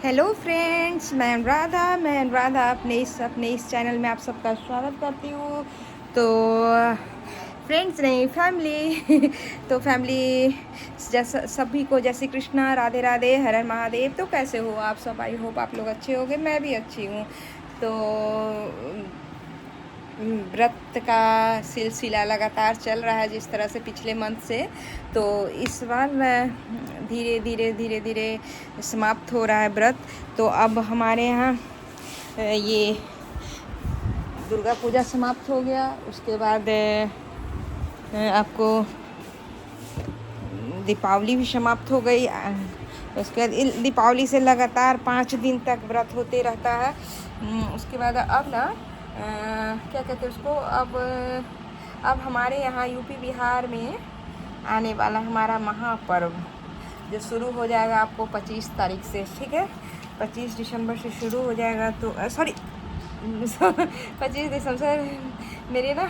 Hello friends, मैं अनुराधा अपने इस चैनल में आप सबका स्वागत करती हूँ। तो फ्रेंड्स नहीं, फैमिली तो फैमिली जैसा सभी को जय श्री कृष्णा, राधे राधे, हर हर महादेव। तो कैसे हो आप सब? आई होप आप लोग अच्छे होंगे, मैं भी अच्छी हूँ। तो व्रत का सिलसिला लगातार चल रहा है जिस तरह से पिछले मंथ से। तो इस बार धीरे धीरे समाप्त हो रहा है व्रत। तो अब हमारे यहाँ ये दुर्गा पूजा समाप्त हो गया। उसके बाद आपको दीपावली भी समाप्त हो गई। उसके बाद दीपावली से लगातार 5 दिन तक व्रत होते रहता है। उसके बाद अब ना क्या कहते हैं उसको, अब हमारे यहाँ यूपी बिहार में आने वाला हमारा महापर्व जो शुरू हो जाएगा आपको 25 तारीख से, ठीक है। 25 दिसंबर से शुरू हो जाएगा। तो सॉरी 25 दिसंबर से, मेरे ना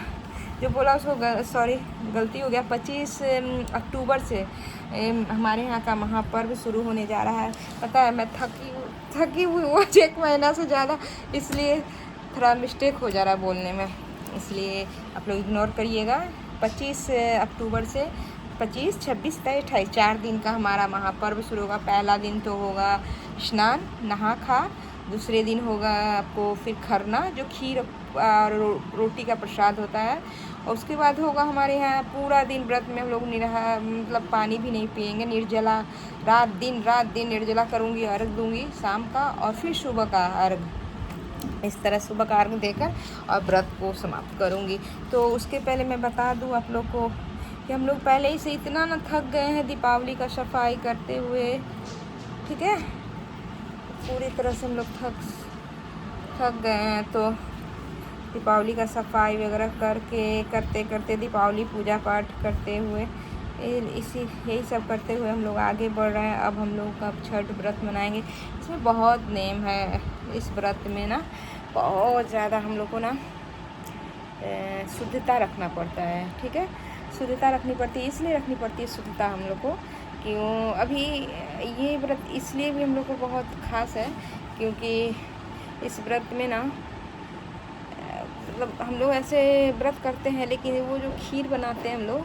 जो बोला उसको सॉरी गलती हो गया। 25 अक्टूबर से हमारे यहाँ का महापर्व शुरू होने जा रहा है। पता है मैं थकी हुई हूँ आज 1 महीना से ज़्यादा, इसलिए थोड़ा मिस्टेक हो जा रहा है बोलने में, इसलिए आप लोग इग्नोर करिएगा। 25 अक्टूबर से 25, 26, 27, 28 4 दिन का हमारा महापर्व शुरू होगा। पहला दिन तो होगा स्नान, नहा खा। दूसरे दिन होगा आपको फिर खरना, जो खीर और रोटी का प्रसाद होता है। और उसके बाद होगा हमारे यहाँ पूरा दिन व्रत में हम लोग मतलब पानी भी नहीं पिएंगे, निर्जला। रात दिन निर्जला करूँगी, अर्घ दूँगी शाम का, और फिर सुबह का अर्घ। इस तरह सुबह का अर्घ देकर और व्रत को समाप्त करूँगी। तो उसके पहले मैं बता दूँ आप लोग को कि हम लोग पहले ही से इतना ना थक गए हैं दीपावली का सफाई करते हुए, ठीक है। पूरी तरह से हम लोग थक गए हैं। तो दीपावली का सफाई वगैरह करते करते दीपावली पूजा पाठ करते हुए यही सब करते हुए हम लोग आगे बढ़ रहे हैं। अब हम लोग का छठ व्रत मनाएंगे। इसमें बहुत नेम है। इस व्रत में ना बहुत ज़्यादा हम लोग को ना शुद्धता रखना पड़ता है, ठीक है। शुद्धता रखनी पड़ती है, इसलिए रखनी पड़ती है शुद्धता हम लोग को। क्यों अभी ये व्रत इसलिए भी हम लोग को बहुत ख़ास है क्योंकि इस व्रत में ना मतलब हम लोग ऐसे व्रत करते हैं, लेकिन वो जो खीर बनाते हैं हम लोग,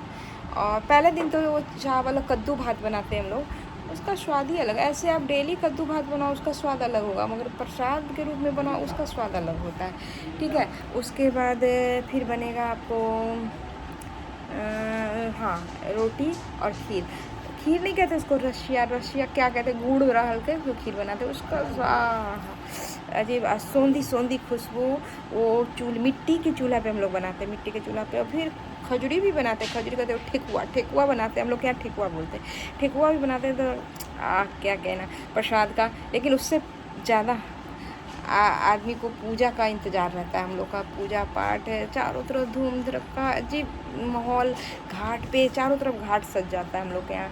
और पहले दिन तो वो चावल कद्दू भात बनाते हैं हम लोग, उसका स्वाद ही अलग है। ऐसे आप डेली कद्दू भात बनाओ उसका स्वाद अलग होगा, मगर प्रसाद के रूप में बनाओ उसका स्वाद अलग होता है, ठीक है। उसके बाद फिर बनेगा आपको हाँ रोटी और खीर नहीं कहते उसको, रशिया क्या कहते हैं, गुड़ डाल के जो खीर बनाते हैं उसका अजीब सोंधी खुशबू। वो मिट्टी के चूल्हा पे हम लोग बनाते हैं, मिट्टी के चूल्हा पे। और फिर खजूरी भी बनाते हैं, खजूरी कहते हैं ठेकुआ बनाते हैं हम लोग के यहाँ, ठेकुआ बोलते हैं। ठेकुआ भी बनाते हैं। तो क्या कहना प्रसाद का, लेकिन उससे ज़्यादा आदमी को पूजा का इंतज़ार रहता है। हम लोग का पूजा पाठ है, चारों तरफ धूम धड़का अजीब माहौल। घाट पे चारों तरफ घाट सज जाता है हम लोग के यहाँ।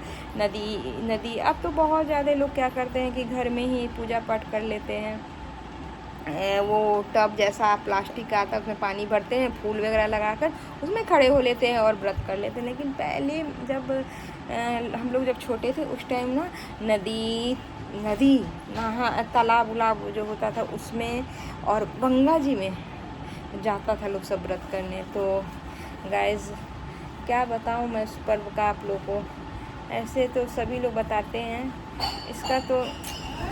नदी अब तो बहुत ज़्यादा लोग क्या करते हैं कि घर में ही पूजा पाठ कर लेते हैं। वो टब जैसा प्लास्टिक का आता है, उसमें पानी भरते हैं, फूल वगैरह लगाकर उसमें खड़े हो लेते हैं और व्रत कर लेते हैं। लेकिन पहले जब हम लोग जब छोटे थे उस टाइम ना नदी नहा तालाब उलाब जो होता था उसमें और गंगा जी में जाता था लोग सब व्रत करने। तो गाइस क्या बताऊँ मैं इस पर्व का आप लोग को। ऐसे तो सभी लोग बताते हैं, इसका तो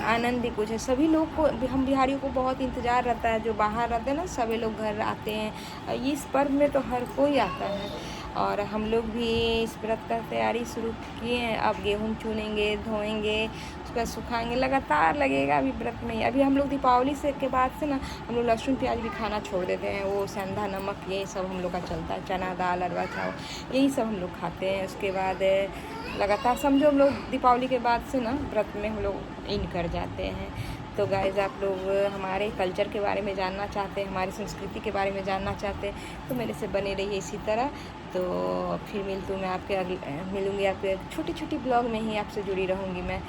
आनंद ही कुछ है। सभी लोग को, हम बिहारियों को बहुत इंतज़ार रहता है। जो बाहर रहते हैं ना सभी लोग घर आते हैं। इस पर्व में तो हर कोई आता है, और हम लोग भी इस व्रत का तैयारी शुरू किए हैं। अब गेहूँ चुनेंगे, धोएंगे, उसके बाद सुखाएंगे, लगातार लगेगा अभी व्रत में। अभी हम लोग दीपावली से के बाद से ना हम लोग लहसुन प्याज भी खाना छोड़ देते हैं। वो सेंधा नमक यही सब हम लोग का चलता है, चना दाल अरवा चावल यही सब हम लोग खाते हैं। उसके बाद लगातार समझो हम लोग दीपावली के बाद से ना व्रत में हम लोग इन कर जाते हैं। तो गाइस आप लोग हमारे कल्चर के बारे में जानना चाहते हैं, हमारी संस्कृति के बारे में जानना चाहते हैं, तो मेरे से बने रहिए इसी तरह। तो फिर मिलूँगी आपके छोटी छोटी ब्लॉग में ही आपसे जुड़ी रहूँगी मैं,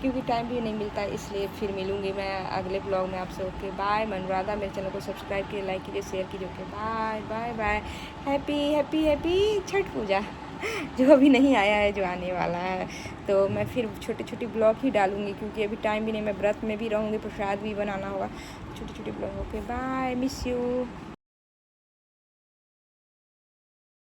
क्योंकि टाइम भी नहीं मिलता, इसलिए फिर मिलूँगी मैं अगले ब्लॉग में आपसे। Okay bye. मैं अनुराधा, मेरे चैनल को सब्सक्राइब कीजिए, लाइक कीजिए, शेयर कीजिए। Okay bye bye bye. Happy happy happy Chhath Puja. जो अभी नहीं आया है, जो आने वाला है। तो मैं फिर छोटे छोटे ब्लॉग ही डालूँगी, क्योंकि अभी टाइम भी नहीं, मैं व्रत में भी रहूँगी, प्रसाद भी बनाना होगा। छोटे छोटे blog. Okay bye, miss you.